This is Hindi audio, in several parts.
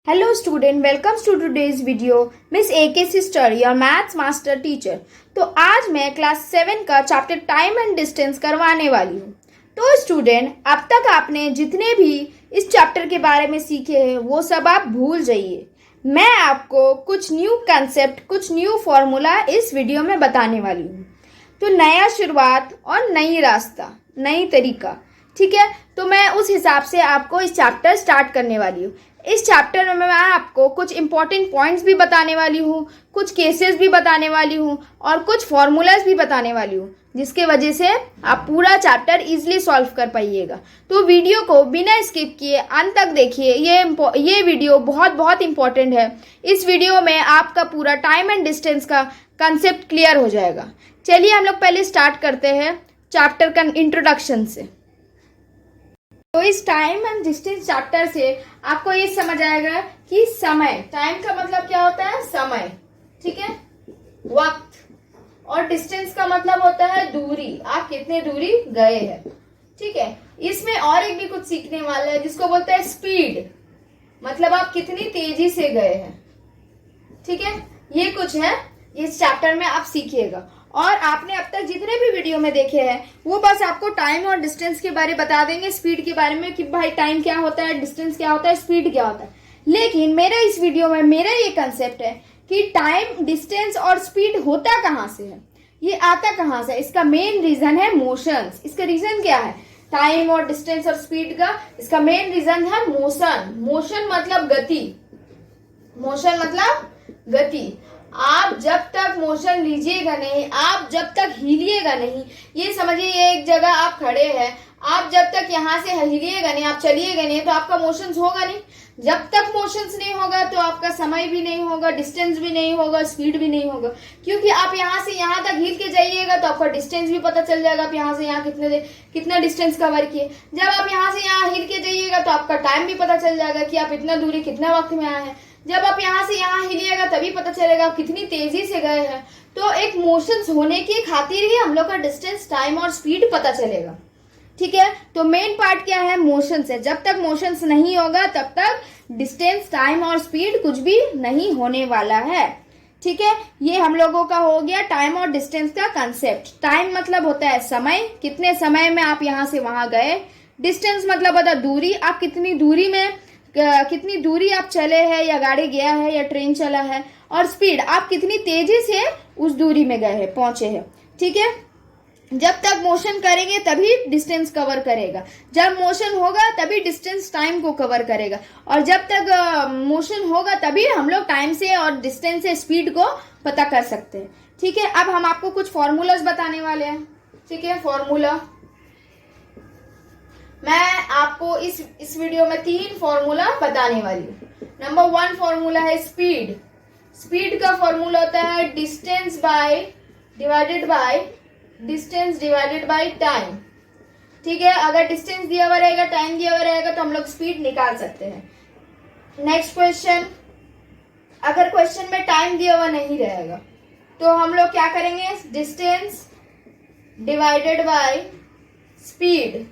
Hello student, welcome to today's video. Miss AK Sister, your maths master teacher. तो आज मैं क्लास 7 का चैप्टर टाइम एंड डिस्टेंस करवाने वाली हूँ। तो स्टूडेंट, अब तक आपने जितने भी इस चैप्टर के बारे में सीखे हैं वो सब आप भूल जाइए। मैं आपको कुछ न्यू कंसेप्ट, कुछ न्यू फॉर्मूला इस वीडियो में बताने वाली हूँ। तो नया शुरुआत और नई रास्ता, नई तरीका, ठीक है। तो मैं उस हिसाब से आपको इस चैप्टर स्टार्ट करने वाली हूँ। इस चैप्टर में मैं आपको कुछ इंपॉर्टेंट पॉइंट्स भी बताने वाली हूँ, कुछ केसेस भी बताने वाली हूँ और कुछ फॉर्मूलाज भी बताने वाली हूँ, जिसके वजह से आप पूरा चैप्टर इजीली सॉल्व कर पाइएगा। तो वीडियो को बिना स्किप किए अंत तक देखिए। ये वीडियो बहुत बहुत इंपॉर्टेंट है। इस वीडियो में आपका पूरा टाइम एंड डिस्टेंस का कंसेप्ट क्लियर हो जाएगा। चलिए हम लोग पहले स्टार्ट करते हैं चैप्टर का इंट्रोडक्शन से। तो इस टाइम एंड डिस्टेंस चैप्टर से आपको ये समझ आएगा कि समय, टाइम का मतलब क्या होता है? समय, ठीक है, वक्त। और डिस्टेंस का मतलब होता है दूरी, आप कितने दूरी गए हैं, ठीक है। इसमें और एक भी कुछ सीखने वाला है जिसको बोलते हैं स्पीड, मतलब आप कितनी तेजी से गए हैं, ठीक है। ये कुछ है इस चैप्टर में आप सीखिएगा। और आपने अब तक जितने भी वीडियो में देखे हैं वो बस आपको टाइम और डिस्टेंस के बारे में बता देंगे, स्पीड के बारे में कि भाई टाइम क्या होता है, डिस्टेंस क्या होता है, स्पीड क्या होता है। लेकिन मेरा इस वीडियो में मेरा ये कंसेप्ट है कि टाइम, डिस्टेंस और स्पीड होता कहाँ से है, ये आता कहाँ से। इसका मेन रीजन है मोशंस। इसका रीजन क्या है? टाइम और डिस्टेंस और स्पीड का इसका मेन रीजन है मोशन। मोशन मतलब गति, मोशन मतलब गति। आप जब तक मोशन लीजिएगा नहीं, आप जब तक हिलिएगा नहीं, ये समझिए ये एक जगह आप खड़े हैं, आप जब तक यहाँ से हिलिएगा नहीं, आप चलिएगा नहीं, तो आपका मोशंस होगा नहीं। जब तक मोशंस नहीं होगा तो आपका समय भी नहीं होगा, डिस्टेंस भी नहीं होगा, स्पीड भी नहीं होगा। क्योंकि आप यहाँ से यहाँ तक हिल के जाइएगा तो आपका डिस्टेंस भी पता चल जाएगा, आप यहाँ से यहाँ कितना डिस्टेंस कवर किए। जब आप यहाँ से यहाँ हिल के जाइएगा तो आपका टाइम भी पता चल जाएगा कि आप इतना दूरी कितना वक्त में आए हैं। जब आप यहाँ से यहाँ हिलिएगा तभी पता चलेगा आप कितनी तेजी से गए हैं। तो एक मोशंस होने की खातिर ही हम लोग का डिस्टेंस, टाइम और स्पीड पता चलेगा, ठीक है। तो मेन पार्ट क्या है? मोशंस है। जब तक मोशंस नहीं होगा तब तक डिस्टेंस, टाइम और स्पीड कुछ भी नहीं होने वाला है, ठीक है। ये हम लोगों का हो गया टाइम और डिस्टेंस का कंसेप्ट। टाइम मतलब होता है समय, कितने समय में आप यहाँ से वहां गए। डिस्टेंस मतलब होता है दूरी, आप कितनी दूरी आप चले हैं, या गाड़ी गया है या ट्रेन चला है। और स्पीड, आप कितनी तेजी से उस दूरी में गए हैं, पहुंचे हैं, ठीक है। जब तक मोशन करेंगे तभी डिस्टेंस कवर करेगा, जब मोशन होगा तभी डिस्टेंस टाइम को कवर करेगा, और जब तक मोशन होगा तभी हम लोग टाइम से और डिस्टेंस से स्पीड को पता कर सकते हैं, ठीक है। अब हम आपको कुछ फॉर्मूलाज बताने वाले हैं, ठीक है। फॉर्मूला मैं आपको इस वीडियो में 3 फॉर्मूला बताने वाली हूँ। नंबर 1 फॉर्मूला है स्पीड। स्पीड का फॉर्मूला होता है डिस्टेंस डिवाइडेड बाय टाइम, ठीक है। अगर डिस्टेंस दिया हुआ रहेगा, टाइम दिया हुआ रहेगा तो हम लोग स्पीड निकाल सकते हैं। नेक्स्ट क्वेश्चन, अगर क्वेश्चन में टाइम दिया हुआ नहीं रहेगा तो हम लोग क्या करेंगे? डिस्टेंस डिवाइडेड बाय स्पीड,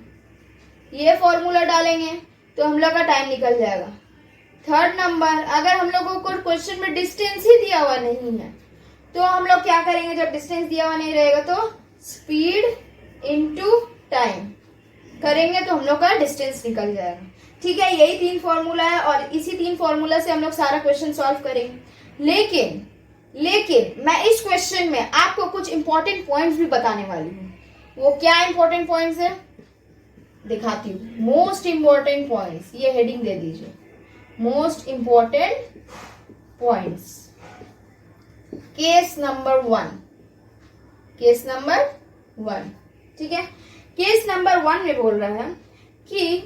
ये फॉर्मूला डालेंगे तो हम लोग का टाइम निकल जाएगा। थर्ड नंबर, अगर हम लोगों को क्वेश्चन में डिस्टेंस ही दिया हुआ नहीं है तो हम लोग क्या करेंगे? जब डिस्टेंस दिया हुआ नहीं रहेगा तो स्पीड इनटू टाइम करेंगे तो हम लोग का डिस्टेंस निकल जाएगा, ठीक है। यही 3 फॉर्मूला है और इसी 3 फॉर्मूला से हम लोग सारा क्वेश्चन सॉल्व करेंगे। लेकिन मैं इस क्वेश्चन में आपको कुछ इंपॉर्टेंट पॉइंट्स भी बताने वाली हूँ। वो क्या इंपॉर्टेंट पॉइंट्स है दिखाती हूँ। मोस्ट इंपॉर्टेंट पॉइंट्स, ये हेडिंग दे दीजिए, most important points. Case number 1, ठीक है। केस नंबर 1 में बोल रहा है कि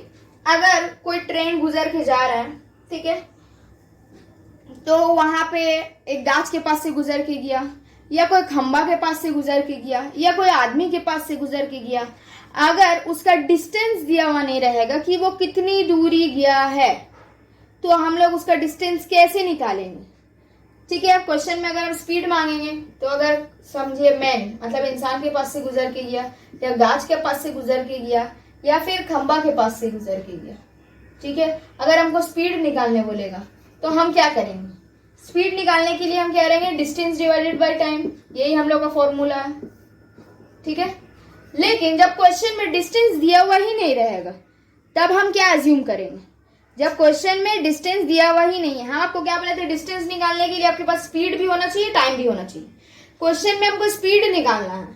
अगर कोई ट्रेन गुजर के जा रहा है, ठीक है, तो वहां पे एक गाछ के पास से गुजर के गया, या कोई खंबा के पास से गुजर के गया, या कोई आदमी के पास से गुजर के गया। अगर उसका डिस्टेंस दिया हुआ नहीं रहेगा कि वो कितनी दूरी गया है तो हम लोग उसका डिस्टेंस कैसे निकालेंगे, ठीक है। क्वेश्चन में अगर हम स्पीड मांगेंगे तो अगर समझिए मैन मतलब इंसान के पास से गुजर के गया, या गाछ के पास से गुजर के गया, या फिर खंबा के पास से गुजर के गया, ठीक है। अगर हमको स्पीड निकालने बोलेगा तो हम क्या करेंगे, स्पीड निकालने के लिए हम क्या करेंगे, डिस्टेंस डिवाइडेड बाय टाइम, यही हम लोग का फॉर्मूला है, ठीक है। लेकिन जब क्वेश्चन में डिस्टेंस दिया हुआ ही नहीं रहेगा तब हम क्या अज्यूम करेंगे, जब क्वेश्चन में डिस्टेंस दिया हुआ ही नहीं है, हम आपको क्या बोले थे, डिस्टेंस निकालने के लिए आपके पास स्पीड भी होना चाहिए, टाइम भी होना चाहिए। क्वेश्चन में हमको स्पीड निकालना है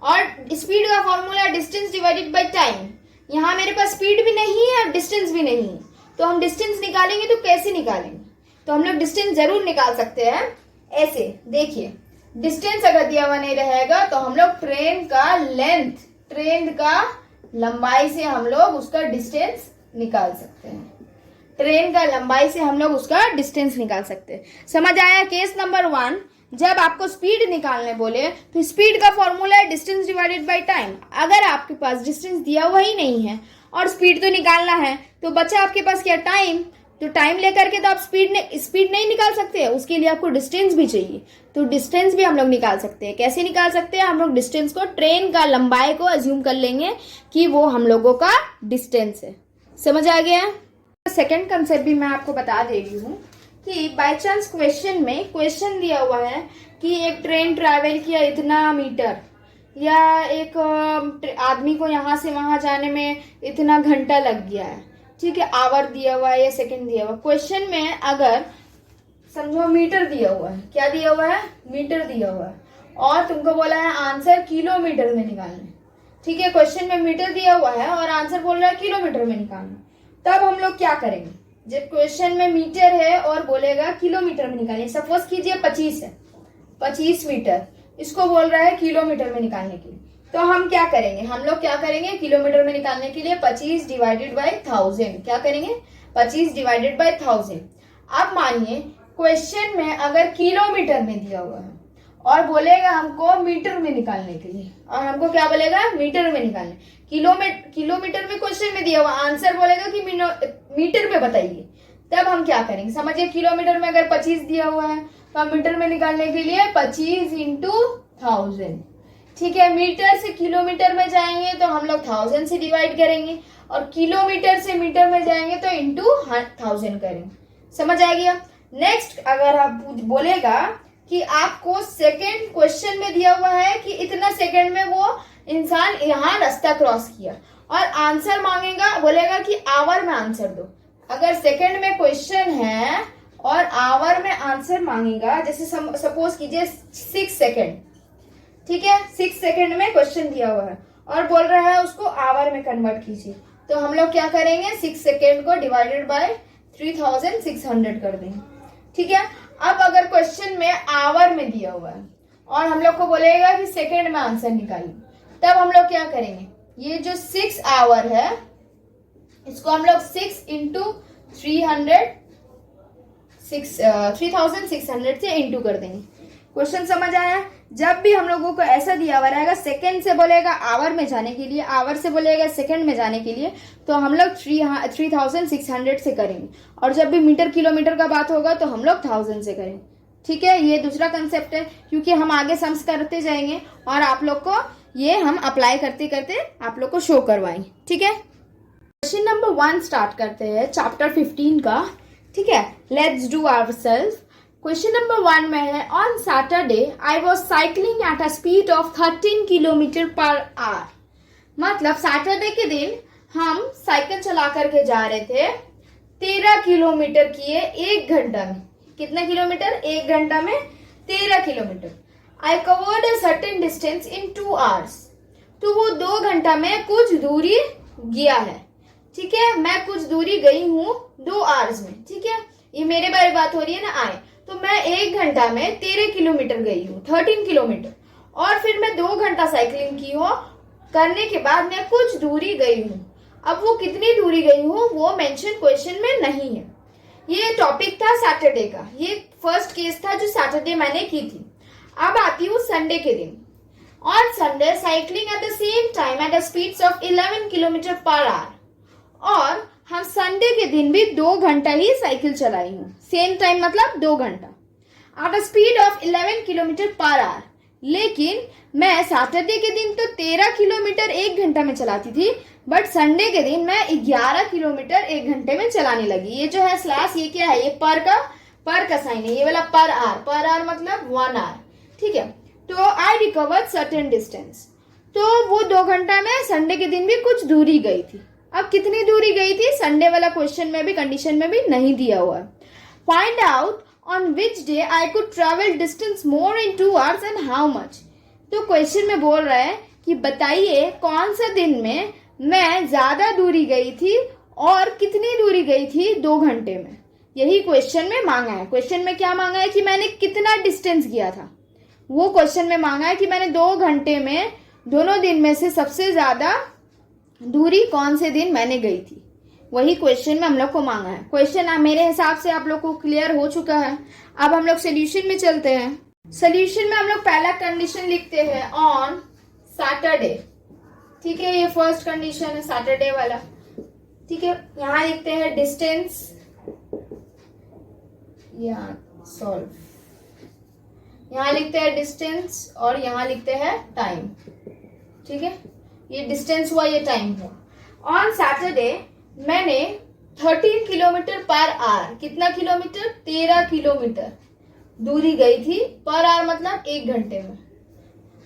और स्पीड का formula distance divided by time. यहाँ मेरे पास स्पीड भी नहीं है और डिस्टेंस भी नहीं है, तो हम डिस्टेंस निकालेंगे तो कैसे निकालेंगे, तो हम लोग डिस्टेंस जरूर निकाल सकते हैं ऐसे। देखिए डिस्टेंस अगर दिया हुआ नहीं रहेगा तो हम लोग ट्रेन का लेंथ, ट्रेन का लंबाई से हम लोग उसका डिस्टेंस निकाल सकते हैं, ट्रेन का लंबाई से हम लोग उसका डिस्टेंस निकाल सकते हैं। समझ आया। केस नंबर 1, जब आपको स्पीड निकालने बोले तो स्पीड का फॉर्मूला है डिस्टेंस डिवाइडेड बाय टाइम। अगर आपके पास डिस्टेंस दिया हुआ ही नहीं है और स्पीड तो निकालना है तो बचा आपके पास क्या, टाइम। तो टाइम लेकर के तो आप स्पीड नहीं निकाल सकते, उसके लिए आपको डिस्टेंस भी चाहिए, तो डिस्टेंस भी हम लोग निकाल सकते हैं। कैसे निकाल सकते हैं, हम लोग डिस्टेंस को ट्रेन का लंबाई को अज्यूम कर लेंगे कि वो हम लोगों का डिस्टेंस है। समझ आ गया। सेकेंड कंसेप्ट भी मैं आपको बता दे रही हूँ कि बाय चांस क्वेश्चन में क्वेश्चन दिया हुआ है कि एक ट्रेन ट्रैवल किया इतना मीटर, या एक आदमी को यहाँ से वहाँ जाने में इतना घंटा लग गया है, ठीक है, आवर दिया हुआ है या सेकंड दिया हुआ है। क्वेश्चन में अगर समझो मीटर दिया हुआ है, क्या दिया हुआ है, मीटर दिया हुआ है, और तुमको बोला है आंसर किलोमीटर में निकालना, ठीक है। क्वेश्चन में मीटर दिया हुआ है और आंसर बोल रहा है किलोमीटर में निकालना, तब हम लोग क्या करेंगे, जब क्वेश्चन में मीटर है और बोलेगा किलोमीटर में निकालने, सपोज कीजिए 25 है, 25 मीटर, इसको बोल रहा है किलोमीटर में निकालने के लिए, तो हम क्या करेंगे, हम लोग क्या करेंगे, किलोमीटर में निकालने के लिए 25 डिवाइडेड बाय 1000, क्या करेंगे, 25 डिवाइडेड बाय 1000। अब मानिए क्वेश्चन में अगर किलोमीटर में दिया हुआ है और बोलेगा हमको मीटर में निकालने के लिए, और हमको क्या बोलेगा, मीटर में निकालने, किलोमीटर में क्वेश्चन में दिया हुआ, आंसर बोलेगा कि मीटर में बताइए, तब हम क्या करेंगे। समझिए किलोमीटर में अगर 25 दिया हुआ है तो हम मीटर में निकालने के लिए 25 इंटू 1000, ठीक है। मीटर से किलोमीटर में जाएंगे तो हम लोग 1000 से डिवाइड करेंगे, और किलोमीटर से मीटर में जाएंगे तो इंटू 1000 करेंगे। समझ आ गया। नेक्स्ट अगर आप बोलेगा कि आपको सेकंड क्वेश्चन में दिया हुआ है कि इतना सेकंड में वो इंसान यहाँ रास्ता क्रॉस किया, और आंसर मांगेगा, बोलेगा कि आवर में आंसर दो। अगर सेकंड में क्वेश्चन है और आवर में आंसर मांगेगा, जैसे सपोज कीजिए 6 सेकंड, ठीक है, 6 सेकंड में क्वेश्चन दिया हुआ है और बोल रहा है उसको आवर में कन्वर्ट कीजिए, तो हम लोग क्या करेंगे, 6 सेकंड को डिवाइडेड बाय 3600 कर देंगे, ठीक है। अब अगर क्वेश्चन में आवर में दिया हुआ है और हम लोग को बोलेगा कि सेकंड में आंसर निकालिए, तब हम लोग क्या करेंगे, ये जो 6 आवर है इसको हम लोग 6 इंटू 3600 से इंटू कर देंगे। क्वेश्चन समझ आया। जब भी हम लोगों को ऐसा दिया हुआ रहेगा, सेकंड से बोलेगा आवर में जाने के लिए, आवर से बोलेगा सेकंड में जाने के लिए, तो हम लोग 3600 से करेंगे, और जब भी मीटर किलोमीटर का बात होगा तो हम लोग 1000 से करेंगे, ठीक है। ये दूसरा कंसेप्ट है, क्योंकि हम आगे सम्स करते जाएंगे और आप लोग को ये हम अप्लाई करते करते आप लोग को शो करवाएंगे, ठीक है। क्वेश्चन नंबर 1 स्टार्ट करते हैं चैप्टर 15 का, ठीक है। Let's do ourselves. Question number 1 में है, on Saturday I was cycling at a speed of 13 kilometre per hour. मतलब सैटरडे के दिन हम साइकिल चला करके जा रहे थे, 13 किलोमीटर किए 1 घंटा में। कितना किलोमीटर, 1 घंटा में 13 kilometre. I covered a certain distance in 2 hours. तो वो 2 घंटा में कुछ दूरी गया है, ठीक है। मैं कुछ दूरी गई हूँ 2 आवर्स में, ठीक है। ये मेरे बारे में बात हो रही है ना, आए तो मैं 1 घंटा में 13 किलोमीटर गई हूँ, 13 किलोमीटर, और फिर मैं 2 घंटा साइकिलिंग की हो, करने के बाद मैं कुछ दूरी गई हूँ। अब वो कितनी दूरी गई हूँ वो मेंशन क्वेश्चन में नहीं है। ये टॉपिक था सैटरडे का, ये फर्स्ट केस था जो सैटरडे मैंने की थी। अब आती हूँ संडे के दिन। On Sunday cycling at the same time at speeds of 11 kilometre per hour. और हम संडे के दिन भी 2 घंटा ही साइकिल चलाई हूँ, सेम टाइम मतलब 2 घंटा, eight a speed of 11 kilometre per hour. लेकिन मैं सैटरडे के दिन तो 13 किलोमीटर 1 घंटा में चलाती थी, बट संडे के दिन मैं 11 किलोमीटर 1 घंटे में चलाने लगी। ये जो है स्लैश, ये क्या है, ये पर का साइन है, ये वाला पर आर मतलब 1 आवर, ठीक है। तो आई रिकवर्ड सर्टेन डिस्टेंस, तो वो 2 घंटा में संडे के दिन भी कुछ दूरी गई थी। अब कितनी दूरी गई थी, संडे वाला क्वेश्चन में भी, कंडीशन में भी नहीं दिया हुआ है। Find out on which day I could travel distance more in 2 hours and how much. तो क्वेश्चन में बोल रहा है कि बताइए कौन सा दिन में मैं ज्यादा दूरी गई थी और कितनी दूरी गई थी 2 घंटे में। यही क्वेश्चन में मांगा है। क्वेश्चन में क्या मांगा है कि मैंने कितना डिस्टेंस किया था, वो क्वेश्चन में मांगा है कि मैंने 2 घंटे में दोनों दिन में से सबसे ज्यादा दूरी कौन से दिन मैंने गई थी। वही क्वेश्चन में हम लोग को मांगा है। क्वेश्चन मेरे हिसाब से आप लोग को क्लियर हो चुका है। अब हम लोग सोल्यूशन में चलते हैं। सोल्यूशन में हम लोग पहला कंडीशन लिखते हैं ऑन सैटरडे, ठीक है। ये फर्स्ट कंडीशन है सैटरडे वाला, ठीक है। यहाँ लिखते हैं डिस्टेंस, यहाँ लिखते हैं डिस्टेंस और यहाँ लिखते हैं टाइम, ठीक है। ये डिस्टेंस हुआ, ये टाइम हुआ। ऑन सैटरडे मैंने 13 किलोमीटर पर आवर, कितना किलोमीटर, 13 किलोमीटर दूरी गई थी। पर आवर मतलब 1 घंटे में।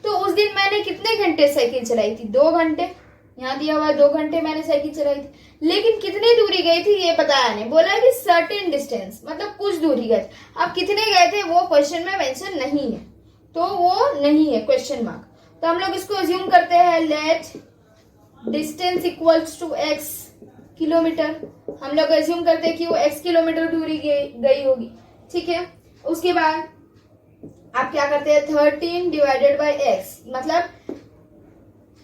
तो उस दिन मैंने कितने घंटे साइकिल चलाई थी, 2 घंटे। यहाँ दिया हुआ है 2 घंटे मैंने साइकिल चलाई थी। लेकिन कितनी दूरी गई थी ये बताया नहीं, बोला है कि सर्टेन डिस्टेंस मतलब कुछ दूरी गए। अब कितने गए थे वो क्वेश्चन में मेंशन नहीं है, तो वो नहीं है क्वेश्चन मार्क। तो हम लोग इसको अज्यूम करते हैं, let distance equals to x kilometre. हम लोग अज्यूम करते हैं कि वो x किलोमीटर दूरी गई होगी, ठीक है। उसके बाद आप क्या करते हैं, 13 डिवाइडेड बाई x, मतलब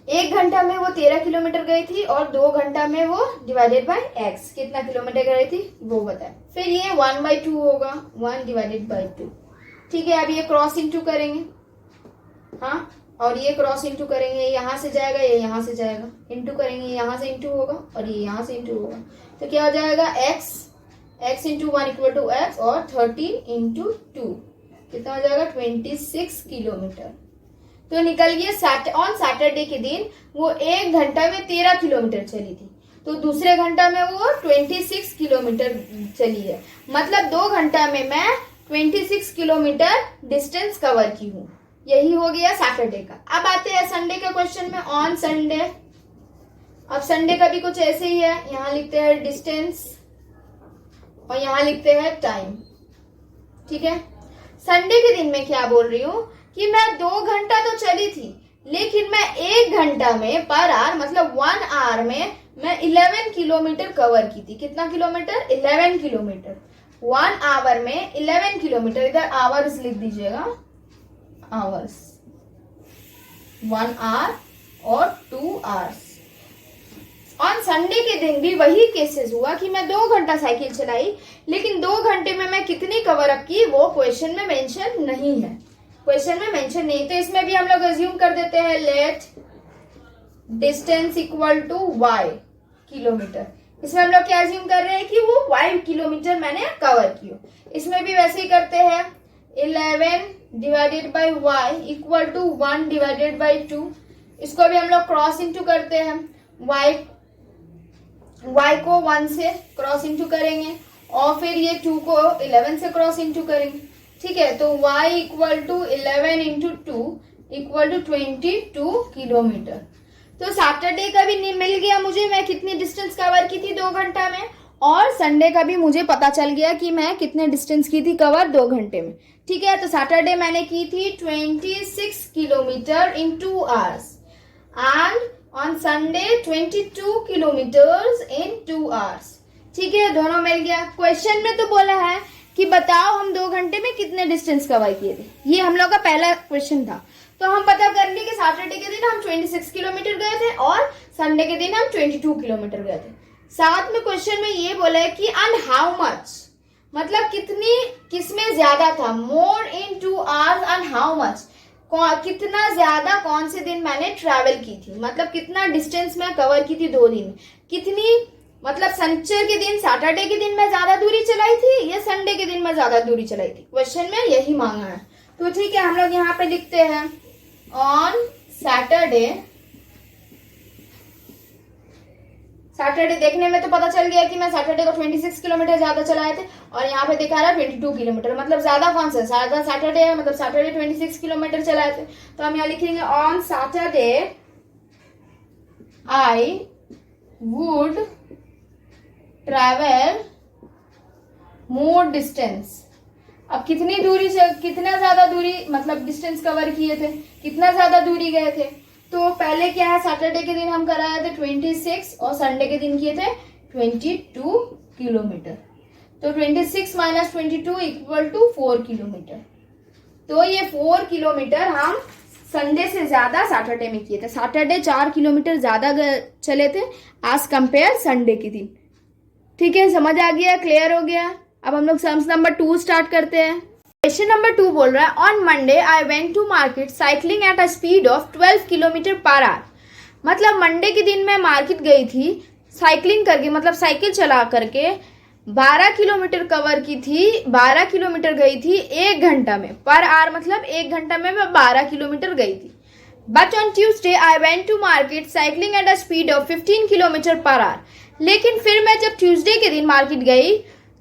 1 घंटा में वो 13 किलोमीटर गई थी और 2 घंटा में वो डिवाइडेड बाई x कितना किलोमीटर गई थी वो बताए। फिर ये 1/2 होगा, 1 डिवाइडेड बाई 2, ठीक है। अब ये क्रॉस इंटू करेंगे, हाँ, और ये क्रॉस इंटू करेंगे, यहाँ से जाएगा, ये यहाँ से जाएगा, इंटू करेंगे, यहाँ से इंटू होगा और ये यहाँ से इंटू होगा। तो क्या हो जाएगा, x into 1 equal to x और 13 इंटू 2 कितना हो जाएगा, 26 किलोमीटर। तो निकल गया ऑन सैटरडे के दिन वो 1 घंटा में 13 किलोमीटर चली थी, तो दूसरे घंटा में वो 26 किलोमीटर चली है। मतलब 2 घंटा में मैं 26 किलोमीटर डिस्टेंस कवर की हूँ। यही हो गया सैटरडे का। अब आते हैं संडे के क्वेश्चन में, ऑन संडे। अब संडे का भी कुछ ऐसे ही है, यहाँ लिखते हैं डिस्टेंस और यहाँ लिखते हैं टाइम, ठीक है। संडे के दिन में क्या बोल रही हूँ कि मैं 2 घंटा तो चली थी, लेकिन मैं 1 घंटा में पर आवर मतलब 1 आवर में मैं 11 किलोमीटर कवर की थी। कितना किलोमीटर, 11 किलोमीटर। 1 आवर में 11 किलोमीटर, इधर आवर्स लिख दीजिएगा, आवर्स, 1 आवर और 2 आवर्स। ऑन संडे के दिन भी वही केसेस हुआ कि मैं 2 घंटा साइकिल चलाई, लेकिन 2 घंटे में मैं कितनी कवर अप की वो क्वेश्चन में मेंशन नहीं है। क्वेश्चन में मेंशन नहीं, तो इसमें भी हम लोग अज्यूम कर देते हैं, let distance equal to y kilometre. इसमें हम लोग क्या अज्यूम कर रहे हैं कि वो 5 किलोमीटर मैंने कवर की हो। इसमें भी वैसे ही करते हैं, 11 divided by y equal to 1 divided by 2। इसको भी हम लोग क्रॉस इंटू करते हैं, y को 1 से क्रॉस इंटू करेंगे और फिर ये 2 को 11 से क्रॉस इंटू करेंगे, ठीक है। तो y equal to 11 into 2 equal to 22 kilometre. तो सैटरडे का भी मिल गया मुझे, मैं कितनी डिस्टेंस कवर की थी 2 घंटा में, और संडे का भी मुझे पता चल गया कि मैं कितने डिस्टेंस की थी कवर 2 घंटे में, ठीक है। तो सैटरडे मैंने की थी 26 kilometre in 2 hours and on Sunday 22 kilometres in 2 hours, ठीक है। दोनों मिल गया। क्वेश्चन में तो बोला है कि बताओ हम 2 घंटे में कितने डिस्टेंस कवर किए थे, ये हम लोग का पहला क्वेश्चन था। तो हम पता कर लिए कि सैटरडे के दिन हम 26 किलोमीटर गए थे और संडे के दिन हम 22 किलोमीटर गए थे। साथ में क्वेश्चन में ये बोला है कि एंड हाउ मच, मतलब कितनी, किसमें ज्यादा था, मोर इन 2 आवर्स एंड हाउ मच, कितना ज्यादा कौन से दिन मैंने ट्रैवल की थी, मतलब कितना डिस्टेंस मैं कवर की थी 2 दिन में, कितनी, मतलब शनिचर के दिन, सैटरडे के दिन मैं ज्यादा दूरी चलाई थी या संडे के दिन मैं ज्यादा दूरी चलाई थी। क्वेश्चन में यही मांगा है। तो ठीक है, हम लोग यहाँ पे लिखते हैं ऑन सैटरडे देखने में तो पता चल गया कि मैं सैटरडे को 26 किलोमीटर ज्यादा चलाए थे, और यहाँ पे दिखा रहा है 22 किलोमीटर, मतलब ज्यादा कौन सा ज्यादा सैटरडे है, मतलब सैटरडे 26 किलोमीटर चलाए थे। तो हम यहाँ लिखेंगे on Saturday I would travel more distance. अब कितनी दूरी से कितना ज्यादा दूरी मतलब डिस्टेंस कवर किए थे, कितना ज्यादा दूरी गए थे। तो पहले क्या है, सैटरडे के दिन हम कराए थे 26 और संडे के दिन किए थे 22 किलोमीटर। तो 26 माइनस 22 इक्वल टू 4 किलोमीटर। तो ये 4 किलोमीटर हम संडे से ज्यादा सैटरडे में किए थे। सैटरडे 4 किलोमीटर ज्यादा चले थे एज कंपेयर संडे के दिन। ठीक है, समझ आ गया, क्लियर हो गया। अब हम लोग सम्स नंबर 2 स्टार्ट करते हैं। क्वेश्चन नंबर 2 बोल रहा है on Monday I went to market cycling at a speed of 12 kilometre per hour. मतलब मंडे के दिन मैं मार्केट गई थी साइकिलिंग करके, मतलब साइकिल चला करके 12 किलोमीटर कवर की थी, 12 किलोमीटर गई थी 1 घंटा में। पर आवर मतलब 1 घंटा में मैं 12 किलोमीटर गई थी। But on Tuesday I went to market cycling at a speed of 15 kilometre per hour. लेकिन फिर मैं जब ट्यूसडे के दिन मार्केट गई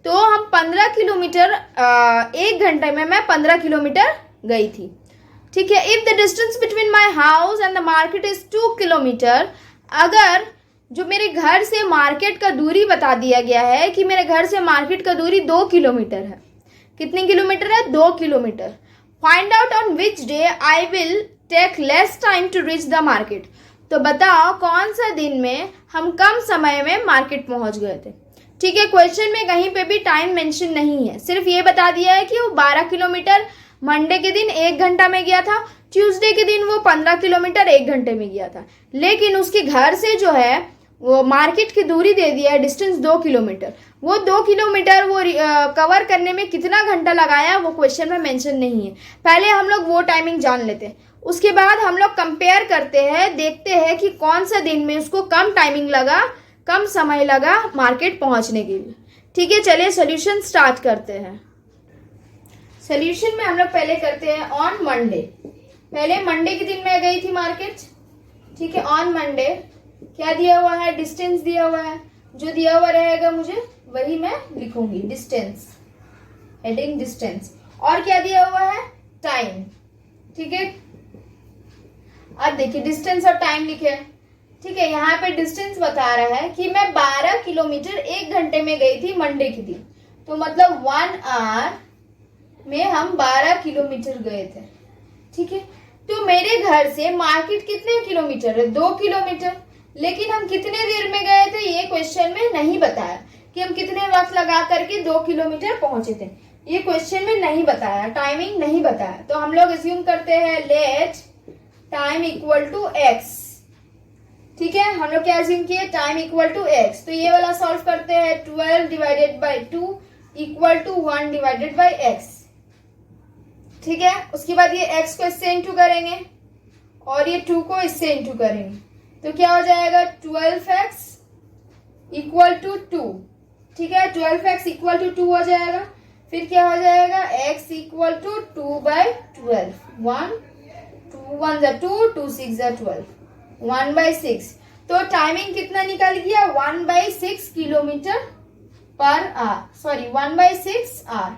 तो हम 15 किलोमीटर 1 घंटे में मैं 15 किलोमीटर गई थी। ठीक है, if the distance between my house and the market is 2 kilometre. अगर जो मेरे घर से मार्केट का दूरी बता दिया गया है कि मेरे घर से मार्केट का दूरी 2 किलोमीटर है। कितने किलोमीटर है? 2 kilometre. Find out on which day I will take less time to reach the market. तो बताओ कौन सा दिन में हम कम समय में मार्केट पहुंच गए थे। ठीक है, क्वेश्चन में कहीं पे भी टाइम मेंशन नहीं है, सिर्फ ये बता दिया है कि वो 12 किलोमीटर मंडे के दिन 1 घंटा में गया था, ट्यूसडे के दिन वो 15 किलोमीटर 1 घंटे में गया था। लेकिन उसके घर से जो है वो मार्केट की दूरी दे दिया है डिस्टेंस 2 किलोमीटर। वो 2 किलोमीटर वो कवर करने में कितना घंटा लगाया वो क्वेश्चन में मेंशन नहीं है। पहले हम लोग वो टाइमिंग जान लेते हैं, उसके बाद हम लोग कंपेयर करते हैं, देखते हैं कि कौन सा दिन में उसको कम टाइमिंग लगा, कम समय लगा मार्केट पहुंचने के लिए। ठीक है, चलिए सोल्यूशन स्टार्ट करते हैं। सोल्यूशन में हम लोग पहले करते हैं ऑन मंडे। पहले मंडे के दिन मैं गई थी मार्केट। ठीक है, ऑन मंडे क्या दिया हुआ है? डिस्टेंस दिया हुआ है। जो दिया हुआ रहेगा मुझे वही मैं लिखूंगी, डिस्टेंस, हेडिंग डिस्टेंस। और क्या दिया हुआ है? टाइम। ठीक है, अब देखिए डिस्टेंस और टाइम लिखे। ठीक है, यहाँ पे डिस्टेंस बता रहा है कि मैं 12 किलोमीटर 1 घंटे में गई थी मंडे के दिन। तो मतलब 1 आवर में हम 12 किलोमीटर गए थे। ठीक है, तो मेरे घर से मार्केट कितने किलोमीटर है? 2 किलोमीटर। लेकिन हम कितने देर में गए थे ये क्वेश्चन में नहीं बताया कि हम कितने वक्त लगा करके 2 किलोमीटर पहुंचे थे। ये क्वेश्चन में नहीं बताया, टाइमिंग नहीं बताया। तो हम लोग अज्यूम करते हैं let time equal to x. ठीक है, हम लोग क्या अज्यूम किए? Time equal to x. तो ये वाला सॉल्व करते हैं, 12 divided by 2 equal to 1 divided by x. ठीक है, उसके बाद ये x को इससे इंटू करेंगे और ये 2 को इससे इंटू करेंगे। तो क्या हो जाएगा? 12x equal to 2। ठीक है, 12x इक्वल टू 2 हो जाएगा। फिर क्या हो जाएगा? x equal to 2 by 12। 1 2 1 जा 2 2 6 जा 12, 1 बाई 6। तो टाइमिंग कितना निकल गया? 1 by 6 kilometre per hour, sorry 1 by 6 hour,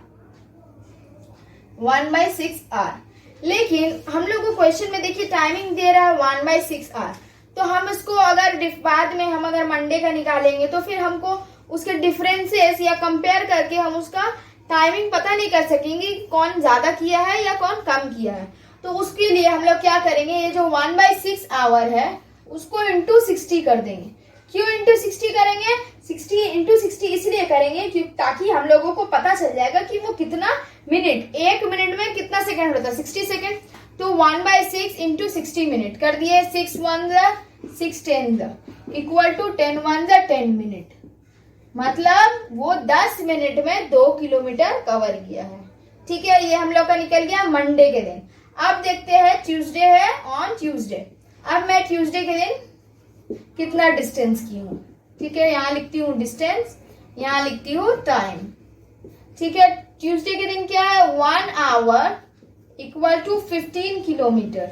1 by 6 hour. लेकिन हम लोग को क्वेश्चन में देखिए टाइमिंग दे रहा है 1 बाई 6 आवर। तो हम इसको अगर बाद में हम अगर मंडे का निकालेंगे तो फिर हमको उसके डिफरेंसेस या कंपेयर करके हम उसका टाइमिंग पता नहीं कर सकेंगे कौन ज्यादा किया है या कौन कम किया है। तो उसके लिए हम लोग क्या करेंगे, ये जो 1 बाई 6 आवर है उसको इंटू 60 कर देंगे। क्यों इंटू 60 करेंगे? 60 इंटू 60 इसलिए करेंगे क्योंकि ताकि हम लोगों को पता चल जाएगा कि वो कितना मिनट, 1 मिनट में कितना सेकंड होता है, 60 सेकंड। तो 1 बाई 6 इंटू 60 मिनट कर दिए। 6 1 जा 6 10 जा इक्वल टू 10 1 जा 10 मिनट। मतलब वो 10 मिनट में 2 किलोमीटर कवर किया है। ठीक है, ये हम लोग का निकल गया मंडे के दिन। अब देखते हैं ट्यूसडे है, ऑन ट्यूसडे। अब मैं ट्यूसडे के दिन कितना डिस्टेंस की हूँ। ठीक है, यहाँ लिखती हूँ डिस्टेंस, यहाँ लिखती हूँ टाइम। ठीक है, ट्यूसडे के दिन क्या है? 1 आवर इक्वल टू 15 किलोमीटर।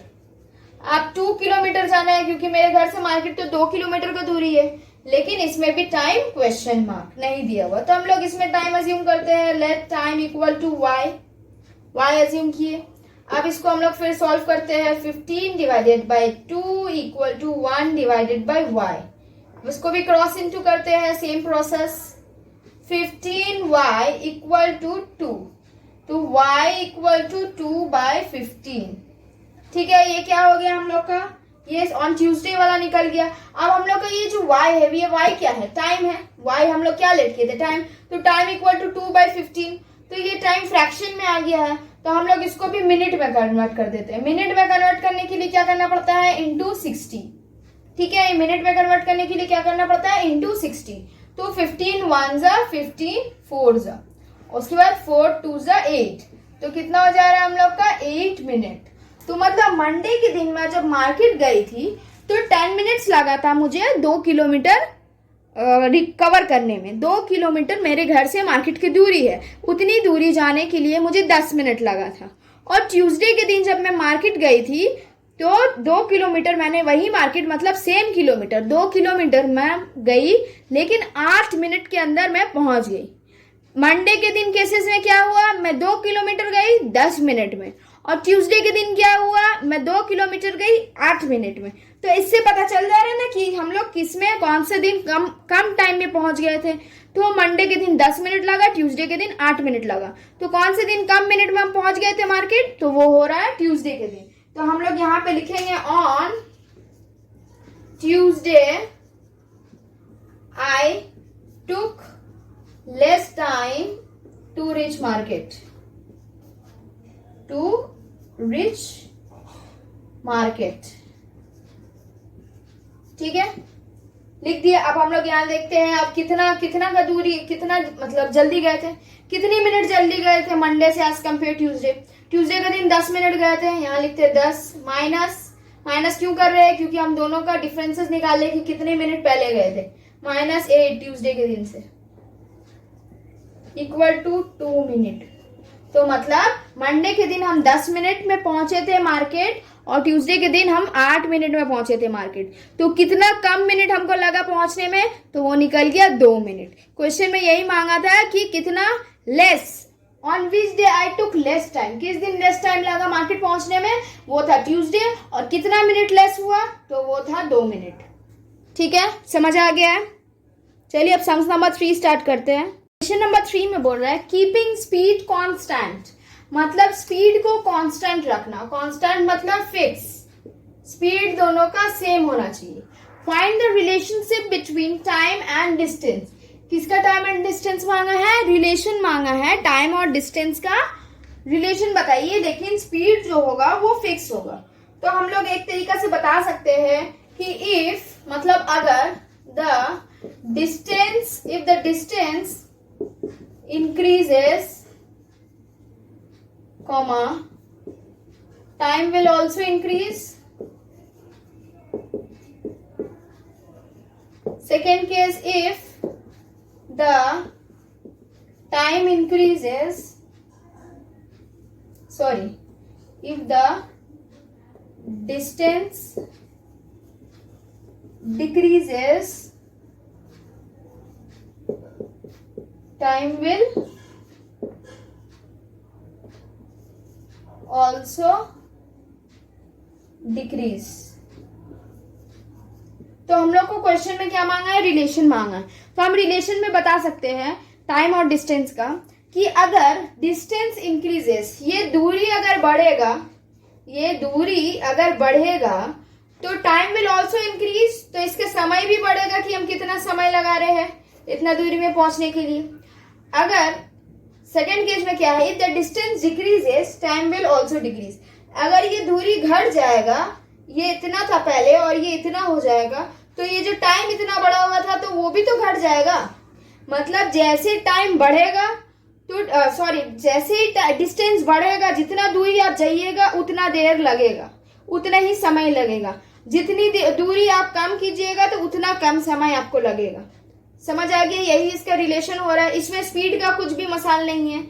अब 2 किलोमीटर जाना है क्योंकि मेरे घर से मार्केट तो 2 किलोमीटर का दूरी है, लेकिन इसमें भी टाइम क्वेश्चन मार्क नहीं दिया हुआ, तो हम लोग इसमें टाइम अज्यूम करते हैं। Let time equal to y assume किए। अब इसको हम लोग फिर सॉल्व करते हैं। 15 divided by 2 equal to 1 divided by y. इसको भी क्रॉस इनटू करते हैं, same process. 15y equal to 2, तो y इक्वल टू 2 बाई 15। ठीक है, ये क्या हो गया हम लोग का, ये ऑन ट्यूसडे वाला निकल गया। अब हम लोग का ये जो y है, ये y क्या है, टाइम है। y हम लोग क्या लेट किए थे, टाइम, तो टाइम इक्वल टू 2 बाई 15, तो ये टाइम फ्रैक्शन में आ गया है, तो हम लोग इसको भी मिनट में कन्वर्ट कर देते हैं। मिनट में कन्वर्ट करने के लिए क्या करना पड़ता है, इंटू 60। ठीक है, मिनट में कन्वर्ट करने के लिए क्या करना पड़ता है, इंटू 60। तो 15 1 जा 15 4 जा, उसके बाद 4 2 जा 8, तो कितना हो जा रहा है हम लोग का 8 मिनट। तो मतलब मंडे के दिन मैं जब मार्केट गई थी तो 10 मिनट्स लगा था मुझे 2 किलोमीटर रिकवर करने में। 2 किलोमीटर मेरे घर से मार्केट की दूरी है, उतनी दूरी जाने के लिए मुझे 10 मिनट लगा था। और ट्यूसडे के दिन जब मैं मार्केट गई थी तो 2 किलोमीटर मैंने वही मार्केट, मतलब सेम किलोमीटर 2 किलोमीटर मैं गई, लेकिन 8 मिनट के अंदर मैं पहुंच गई। मंडे के दिन केसेस में क्या हुआ, मैं 2 किलोमीटर गई 10 मिनट में, और ट्यूसडे के दिन क्या हुआ, मैं 2 किलोमीटर गई 8 मिनट में। तो इससे पता चल जा रहा है ना कि हम लोग किस में कौन से दिन कम टाइम में पहुंच गए थे। तो मंडे के दिन 10 मिनट लगा, ट्यूसडे के दिन 8 मिनट लगा, तो कौन से दिन कम मिनट में हम पहुंच गए थे मार्केट, तो वो हो रहा है ट्यूसडे के दिन। तो हम लोग यहां पे लिखेंगे on Tuesday I took less time to reach market, to reach market. ठीक है, लिख दिया। अब हम लोग यहाँ देखते हैं अब कितना का दूरी, कितना मतलब जल्दी गए थे, कितनी मिनट जल्दी गए थे मंडे से एज कम्पेयर ट्यूसडे। ट्यूसडे का दिन 10 मिनट गए थे, यहाँ लिखते हैं 10 माइनस क्यों कर रहे हैं, क्योंकि हम दोनों का डिफरेंसेस निकाले कि कितने मिनट पहले गए थे। -8 ट्यूसडे के दिन से इक्वल टू 2 मिनट। तो मतलब मंडे के दिन हम 10 मिनट में पहुंचे थे मार्केट, और ट्यूसडे के दिन हम 8 मिनट में पहुंचे थे मार्केट। तो कितना कम मिनट हमको लगा पहुंचने में, तो वो निकल गया 2 मिनट। क्वेश्चन में यही मांगा था कि कितना less, on which day I took less time, किस दिन लेस टाइम लगा मार्केट पहुंचने में, वो था ट्यूसडे। और कितना मिनट लेस हुआ, तो वो था 2 मिनट। ठीक है, समझ आ गया है। चलिए अब सम्स नंबर 3 स्टार्ट करते हैं। क्वेश्चन नंबर 3 में बोल रहा है कीपिंग स्पीड कांस्टेंट, मतलब स्पीड को कांस्टेंट रखना। कांस्टेंट मतलब फिक्स, स्पीड दोनों का सेम होना चाहिए। Find the relationship between time and distance. किसका टाइम एंड डिस्टेंस मांगा है, रिलेशन मांगा है, टाइम और डिस्टेंस का रिलेशन बताइए, लेकिन स्पीड जो होगा वो फिक्स होगा। तो हम लोग एक तरीका से बता सकते हैं कि इफ मतलब अगर the distance increases, comma, time will also increase. Second case, if the time increases, if the distance decreases, time will also decrease। तो हम लोग को क्वेश्चन में क्या मांगा है, रिलेशन मांगा है। तो हम रिलेशन में बता सकते हैं टाइम और डिस्टेंस का कि अगर डिस्टेंस इंक्रीजेस, ये दूरी अगर बढ़ेगा तो टाइम विल ऑल्सो इंक्रीज, तो इसका समय भी बढ़ेगा कि हम कितना समय लगा रहे हैं इतना दूरी में पहुंचने के लिए। अगर सेकेंड केस में क्या है, if the distance decreases time will also decrease, अगर ये दूरी घट जाएगा, ये इतना था पहले और ये इतना हो जाएगा, तो ये जो टाइम इतना बड़ा हुआ था तो वो भी तो घट जाएगा। मतलब जैसे टाइम बढ़ेगा तो जैसे ही डिस्टेंस बढ़ेगा, जितना दूरी आप जाइएगा उतना देर लगेगा, उतना ही समय लगेगा। जितनी दूरी आप कम कीजिएगा तो उतना कम समय आपको लगेगा। समझ आ गया, यही इसका रिलेशन हो रहा है। इसमें स्पीड का कुछ भी मसाल नहीं है,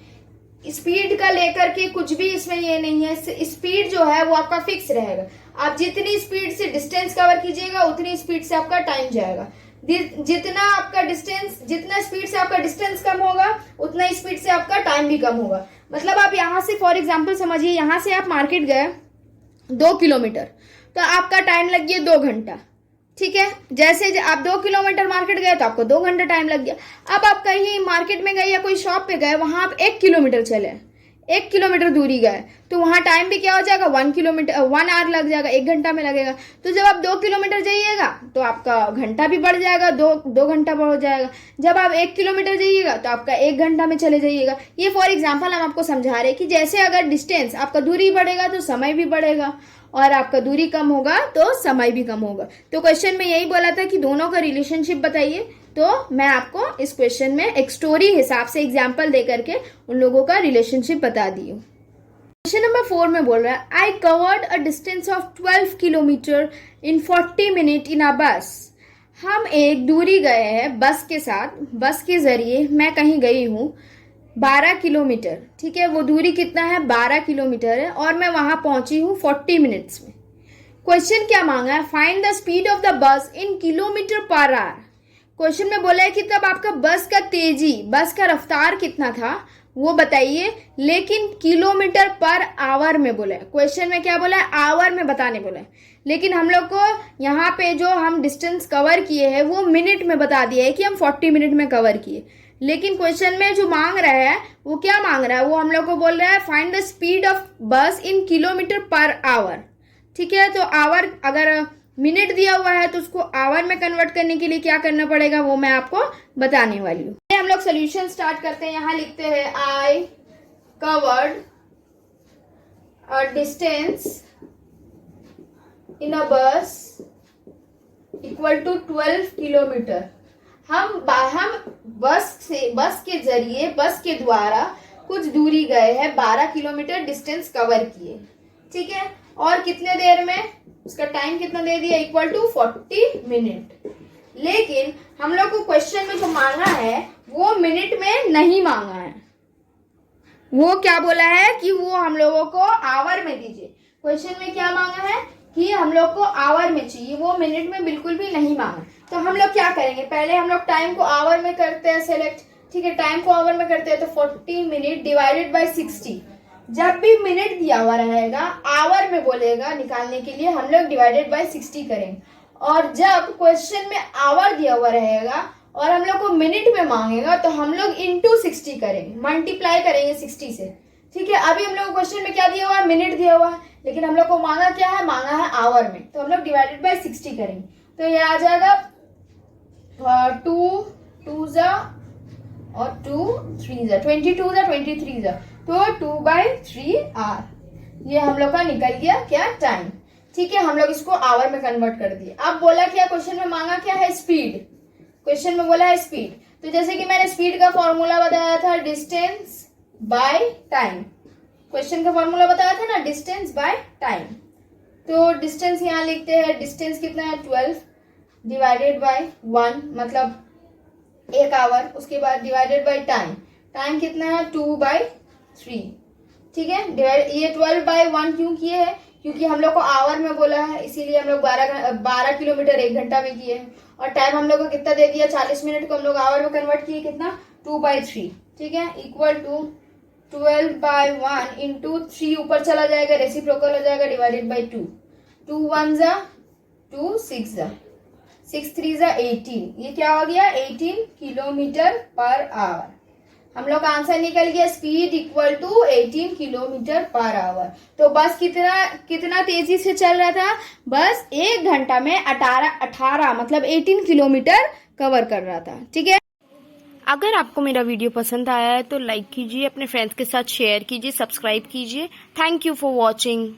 स्पीड का लेकर के कुछ भी इसमें ये नहीं है, स्पीड जो है वो आपका फिक्स रहेगा। आप जितनी स्पीड से डिस्टेंस कवर कीजिएगा उतनी स्पीड से आपका टाइम जाएगा। जितना स्पीड से आपका डिस्टेंस कम होगा उतना स्पीड से आपका टाइम भी कम होगा। मतलब आप यहाँ से फॉर एग्जांपल समझिए, यहाँ से आप मार्केट गए 2 किलोमीटर, तो आपका टाइम लग गया 2 घंटा। ठीक है, जैसे आप 2 किलोमीटर मार्केट गए तो आपको 2 घंटा टाइम लग गया। अब आप कहीं मार्केट में गए या कोई शॉप पे गए, वहां आप 1 किलोमीटर चले, 1 किलोमीटर दूरी गए, तो वहां टाइम भी क्या हो जाएगा, 1 आवर लग जाएगा, 1 घंटा में लगेगा। तो जब आप 2 किलोमीटर जाइएगा तो आपका घंटा भी बढ़ जाएगा, 2 घंटा बढ़ जाएगा। जब आप 1 किलोमीटर जाइएगा तो आपका 1 घंटा में चले जाइएगा। ये फॉर एग्जाम्पल हम आपको समझा रहे हैं कि जैसे अगर डिस्टेंस आपका दूरी बढ़ेगा तो समय भी बढ़ेगा, और आपका दूरी कम होगा तो समय भी कम होगा। तो क्वेश्चन में यही बोला था कि दोनों का रिलेशनशिप बताइए, तो मैं आपको इस क्वेश्चन में एक स्टोरी हिसाब से एग्जाम्पल दे करके उन लोगों का रिलेशनशिप बता दी हूँ। क्वेश्चन नंबर 4 में बोल रहा है, I covered a distance of 12 kilometre in 40 minute in a bus. हम एक दूरी गए हैं बस के साथ, बस के जरिए मैं कहीं गई हूँ 12 किलोमीटर। ठीक है, वो दूरी कितना है, 12 किलोमीटर है, और मैं वहां पहुंची हूँ 40 मिनट्स में। क्वेश्चन क्या मांगा है, find the speed of the bus in kilometre per our. Question में बोला है कि तब आपका बस का तेजी, बस का रफ्तार कितना था वो बताइए, लेकिन किलोमीटर पर आवर में बोला है। क्वेश्चन में क्या बोला है, आवर में बताने बोला है, लेकिन हम लोग को यहाँ पे जो हम डिस्टेंस कवर किए हैं वो मिनट में बता दिया है कि हम 40 मिनट में कवर किए। लेकिन क्वेश्चन में जो मांग रहा है वो क्या मांग रहा है, वो हम लोग को बोल रहा है फाइंड द स्पीड ऑफ बस इन किलोमीटर पर आवर। ठीक है, तो आवर अगर मिनट दिया हुआ है तो उसको आवर में कन्वर्ट करने के लिए क्या करना पड़ेगा वो मैं आपको बताने वाली हूँ। हम लोग सोल्यूशन स्टार्ट करते हैं। यहाँ लिखते हैं आई covered a distance in a बस इक्वल टू 12 किलोमीटर। हम बस के जरिए, बस के द्वारा कुछ दूरी गए हैं, 12 किलोमीटर डिस्टेंस कवर किए। ठीक है, और कितने देर में, उसका टाइम कितना दे दिया, इक्वल टू 40 मिनट। लेकिन हम लोग को क्वेश्चन में जो मांगा है वो मिनट में नहीं मांगा है, वो क्या बोला है कि वो हम लोगों को आवर में दीजिए। क्वेश्चन में क्या मांगा है कि हम लोग को आवर में चाहिए, वो मिनट में बिल्कुल भी नहीं मांगा। तो हम लोग क्या करेंगे, पहले हम लोग टाइम को आवर में करते हैं सेलेक्ट। ठीक है, टाइम को आवर में करते हैं तो 40 मिनट डिवाइडेड बाय 60। जब भी मिनट दिया हुआ रहेगा आवर में बोलेगा निकालने के लिए, हम लोग डिवाइडेड बाय 60 करेंगे। और जब क्वेश्चन में आवर दिया हुआ रहेगा और हम लोग को मिनट में मांगेगा तो हम लोग इंटू 60 करेंगे, मल्टीप्लाई करेंगे 60 से। ठीक है, अभी हम लोग को क्वेश्चन में क्या दिया हुआ है, मिनट दिया हुआ है, लेकिन हम लोग को मांगा क्या है, मांगा है आवर में, तो हम लोग डिवाइडेड बाय 60 करेंगे। तो ये आ जाएगा 2 2 जा और 2 3 जा, 22 जा 23 जा, तो 2/3 आवर। ये हम लोग का निकल गया क्या, टाइम। ठीक है, हम लोग इसको आवर में कन्वर्ट कर दिए। अब बोला क्या, क्वेश्चन में मांगा क्या है, स्पीड। क्वेश्चन में बोला है स्पीड, तो जैसे कि मैंने स्पीड का फॉर्मूला बताया था, डिस्टेंस बाय टाइम। क्वेश्चन का फॉर्मूला बताया था ना, डिस्टेंस बाय टाइम। तो डिस्टेंस यहाँ लिखते हैं, डिस्टेंस कितना है 12 डिवाइडेड बाय 1, मतलब 1 आवर। उसके बाद डिवाइडेड बाय टाइम, टाइम कितना है 2/3। ठीक है, डिवाइड, ये 12/1 क्यों किए हैं, क्योंकि हम लोग को आवर में बोला है, इसीलिए हम लोग 12 किलोमीटर 1 घंटा में किए हैं। और टाइम हम लोग को कितना दे दिया, 40 मिनट को हम लोग आवर में कन्वर्ट किए, कितना 2/3। ठीक है, इक्वल टू 12/1 इंटू 3 ऊपर चला जाएगा, रेसिप्रोकल हो जाएगा, डिवाइडेड बाई 2। 2 1 जा 2 6 जा 6 3 जा 18। ये क्या हो गया, 18 किलोमीटर पर आवर। हम लोग का आंसर निकल गया, speed equal to 18 kilometre per hour. तो बस कितना तेजी से चल रहा था, बस 1 घंटा में 18 मतलब 18 किलोमीटर कवर कर रहा था। ठीक है, अगर आपको मेरा वीडियो पसंद आया है तो लाइक कीजिए, अपने फ्रेंड्स के साथ शेयर कीजिए, सब्सक्राइब कीजिए। Thank you for watching.